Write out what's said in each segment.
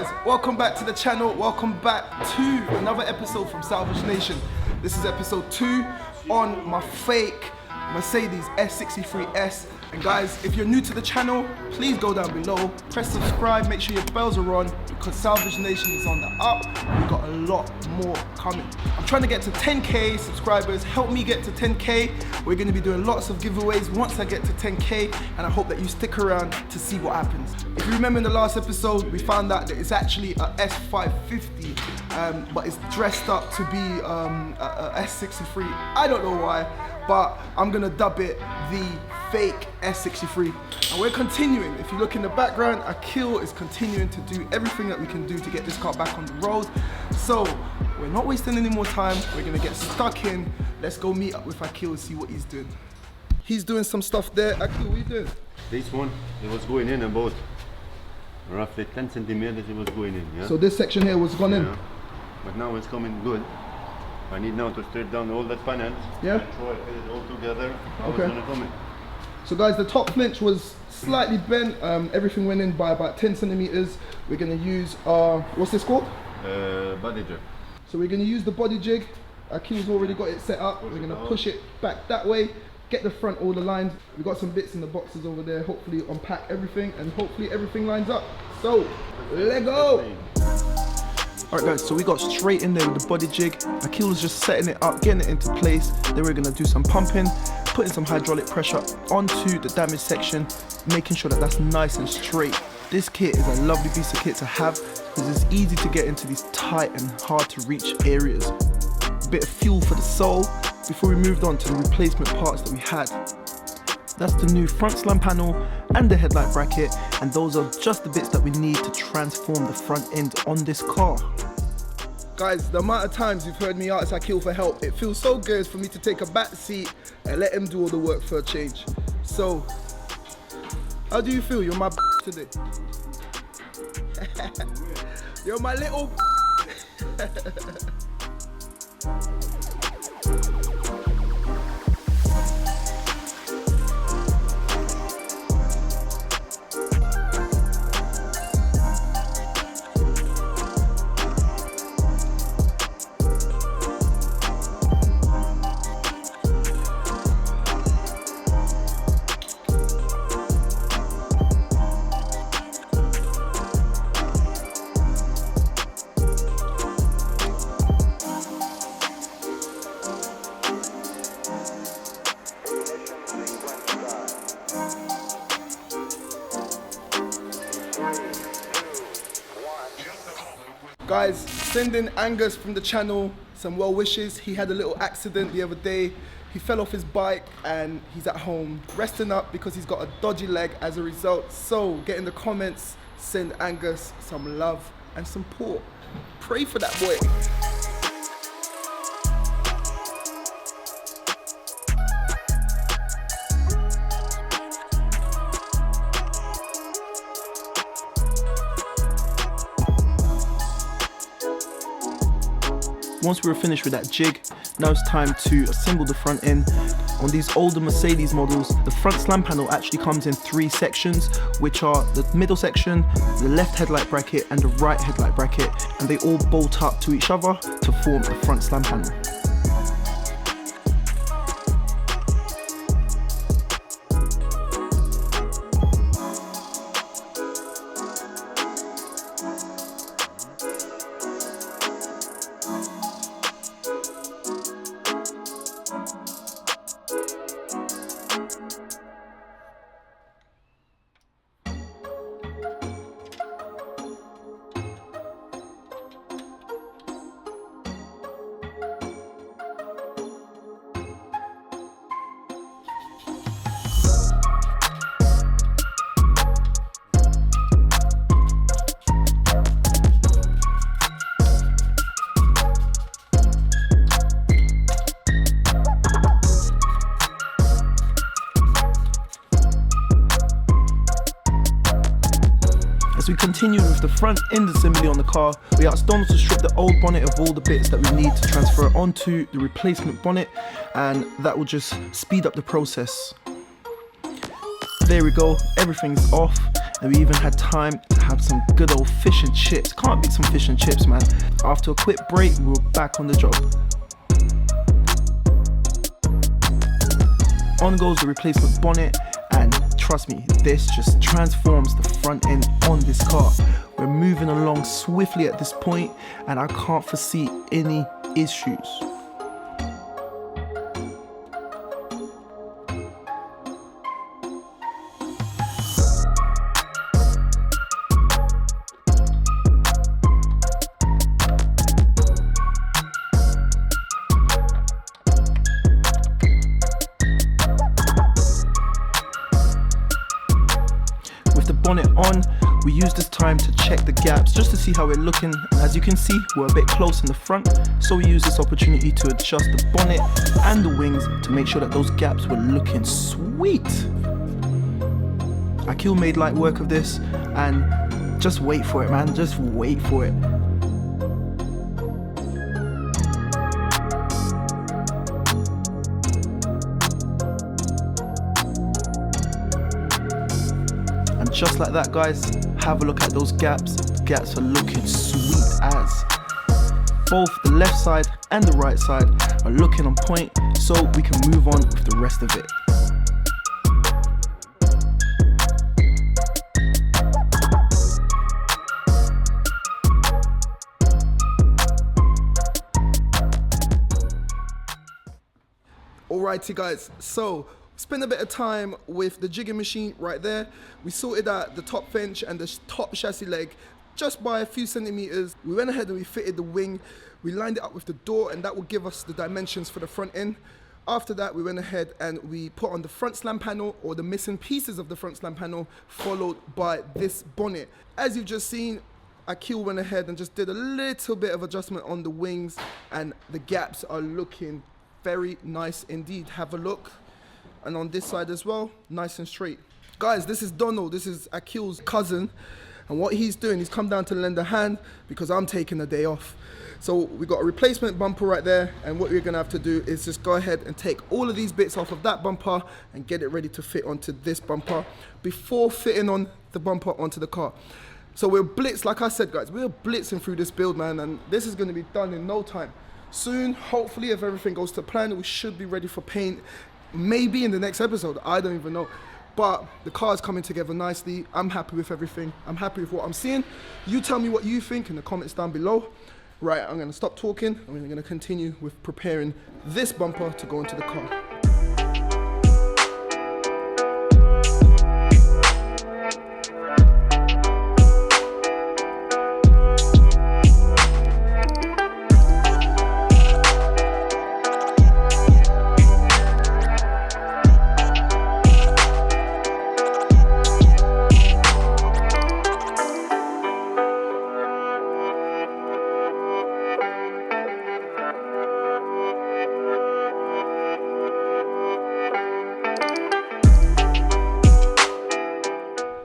guys, welcome back to the channel. Welcome back to another episode from Salvage Nation. This is episode 2 on my fake Mercedes S63S. And guys, if you're new to the channel, please go down below, press subscribe, make sure your bells are on because Salvage Nation is on the up. We've got a lot more coming. I'm trying to get to 10k subscribers. Help me get to 10k. We're going to be doing lots of giveaways once I get to 10k, and I hope that you stick around to see what happens. If you remember in the last episode, we found out that it's actually a S550, but it's dressed up to be a S63. I don't know why, but I'm gonna dub it the fake S63. And we're continuing. If you look in the background, Akil is continuing to do everything that we can do to get this car back on the road. So we're not wasting any more time. We're gonna get stuck in. Let's go meet up with Akil and see what he's doing. He's doing some stuff there. Akil, what are you doing? This one, it was going in about roughly 10 centimeters, it was going in, yeah? So this section here was gone in? But now it's coming good. I need now to straight down all that panels. Yeah. And try to put it all together. How Okay. it's gonna come in. So guys, the top flinch was slightly bent. Everything went in by about 10 centimeters. We're gonna use our, what's this called? Body jig. So we're gonna use the body jig. Akil's already got it set up. We're gonna push it back that way, get the front all aligned. We've got some bits in the boxes over there. Hopefully unpack everything and hopefully everything lines up. So, let go! Alright guys, so we got straight in there with the body jig. Akil was just setting it up, getting it into place. Then we're gonna do some pumping, putting some hydraulic pressure onto the damaged section, making sure that that's nice and straight. This kit is a lovely piece of kit to have because it's easy to get into these tight and hard to reach areas. A bit of fuel for the soul before we moved on to the replacement parts that we had. That's the new front slam panel and the headlight bracket, and those are just the bits that we need to transform the front end on this car. Guys, the amount of times you've heard me ask Akil for help, it feels so good for me to take a back seat and let him do all the work for a change. So, how do you feel? You're my today. You're my little Guys, sending Angus from the channel some well wishes. He had a little accident the other day. He fell off his bike and he's at home resting up because he's got a dodgy leg as a result. So get in the comments, send Angus some love and support. Pray for that boy. Once we were finished with that jig, now it's time to assemble the front end. On these older Mercedes models, the front slam panel actually comes in 3 sections, which are the middle section, the left headlight bracket and the right headlight bracket, and they all bolt up to each other to form the front slam panel. As we continue with the front end assembly on the car, we asked Donald to strip the old bonnet of all the bits that we need to transfer onto the replacement bonnet, and that will just speed up the process. There we go, everything's off, and we even had time to have some good old fish and chips. Can't beat some fish and chips, man. After a quick break, we were back on the job. On goes the replacement bonnet, and trust me, this just transforms the front end on this car. We're moving along swiftly at this point, and I can't foresee any issues. Bonnet on, we use this time to check the gaps just to see how we're looking, and as you can see, we're a bit close in the front, so we use this opportunity to adjust the bonnet and the wings to make sure that those gaps were looking sweet. Akil made light work of this, and just wait for it, man, just wait for it. Just like that, guys, have a look at those gaps. The gaps are looking sweet as. Both the left side and the right side are looking on point, so we can move on with the rest of it. Alrighty guys, so spend a bit of time with the jigging machine right there. We sorted out the top bench and the top chassis leg just by a few centimeters. We went ahead and we fitted the wing. We lined it up with the door, and that will give us the dimensions for the front end. After that, we went ahead and we put on the front slam panel, or the missing pieces of the front slam panel, followed by this bonnet. As you've just seen, Akil went ahead and just did a little bit of adjustment on the wings, and the gaps are looking very nice indeed. Have a look. And on this side as well, nice and straight. Guys, this is Donald, this is Akil's cousin, and what he's doing, he's come down to lend a hand because I'm taking a day off. So we got a replacement bumper right there, and what we're gonna have to do is just go ahead and take all of these bits off of that bumper and get it ready to fit onto this bumper before fitting on the bumper onto the car. So we're blitzed, like I said guys, we're blitzing through this build, man, and this is gonna be done in no time. Soon, hopefully, if everything goes to plan, we should be ready for paint. Maybe in the next episode, I don't even know. But the car is coming together nicely. I'm happy with everything. I'm happy with what I'm seeing. You tell me what you think in the comments down below. Right, I'm gonna stop talking, and we're gonna continue with preparing this bumper to go into the car.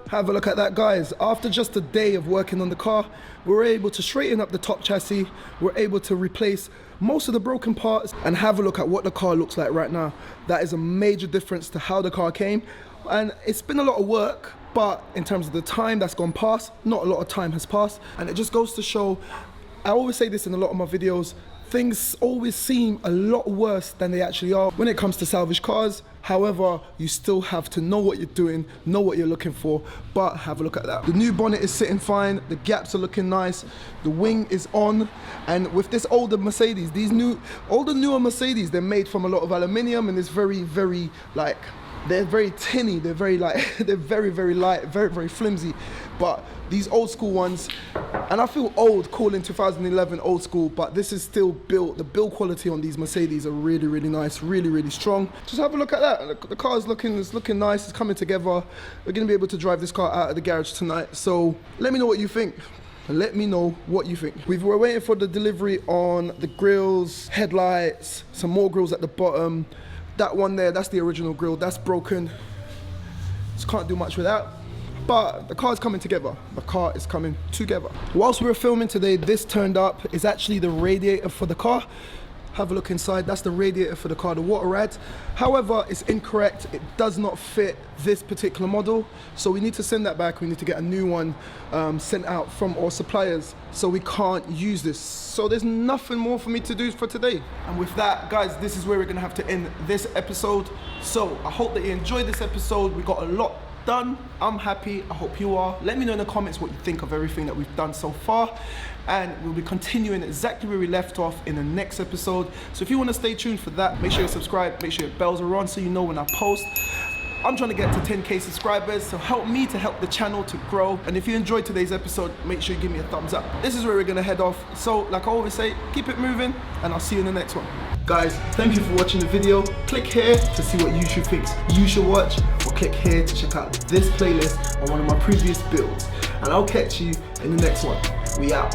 Have a look at that, guys. After just a day of working on the car, we were able to straighten up the top chassis. We're able to replace most of the broken parts, and have a look at what the car looks like right now. That is a major difference to how the car came, and it's been a lot of work, but in terms of the time that's gone past, not a lot of time has passed, and it just goes to show, I always say this in a lot of my videos, things always seem a lot worse than they actually are when it comes to salvage cars. However, you still have to know what you're doing, know what you're looking for, but have a look at that. The new bonnet is sitting fine, the gaps are looking nice, the wing is on, and with this older Mercedes, all the newer Mercedes, they're made from a lot of aluminium, and it's very like, they're very tinny, they're very like, they're very light, very flimsy. But these old school ones, and I feel old calling 2011 old school, but this is still built, the build quality on these Mercedes are really nice, really strong. Just have a look at that. The car is looking nice, it's coming together. We're gonna be able to drive this car out of the garage tonight. So let me know what you think. Let me know what you think. We were waiting for the delivery on the grills, headlights, some more grills at the bottom. That one there, that's the original grill, that's broken. Just can't do much with that. But the car is coming together. The car is coming together. Whilst we were filming today, this turned up. It's actually the radiator for the car. have a look inside. That's the radiator for the car, the water rad. However, it's incorrect. It does not fit this particular model. So we need to send that back. We need to get a new one sent out from our suppliers. So we can't use this. So there's nothing more for me to do for today. And with that, guys, this is where we're gonna have to end this episode. So I hope that you enjoyed this episode. We got a lot done. I'm happy. I hope you are. Let me know in the comments what you think of everything that we've done so far. And we'll be continuing exactly where we left off in the next episode. So if you want to stay tuned for that, make sure you subscribe, make sure your bells are on so you know when I post. I'm trying to get to 10K subscribers, so help me to help the channel to grow. And if you enjoyed today's episode, make sure you give me a thumbs up. This is where we're gonna head off. So like I always say, keep it moving, and I'll see you in the next one. Guys, thank you for watching the video. Click here to see what YouTube thinks you should watch, or click here to check out this playlist on one of my previous builds. And I'll catch you in the next one. We out.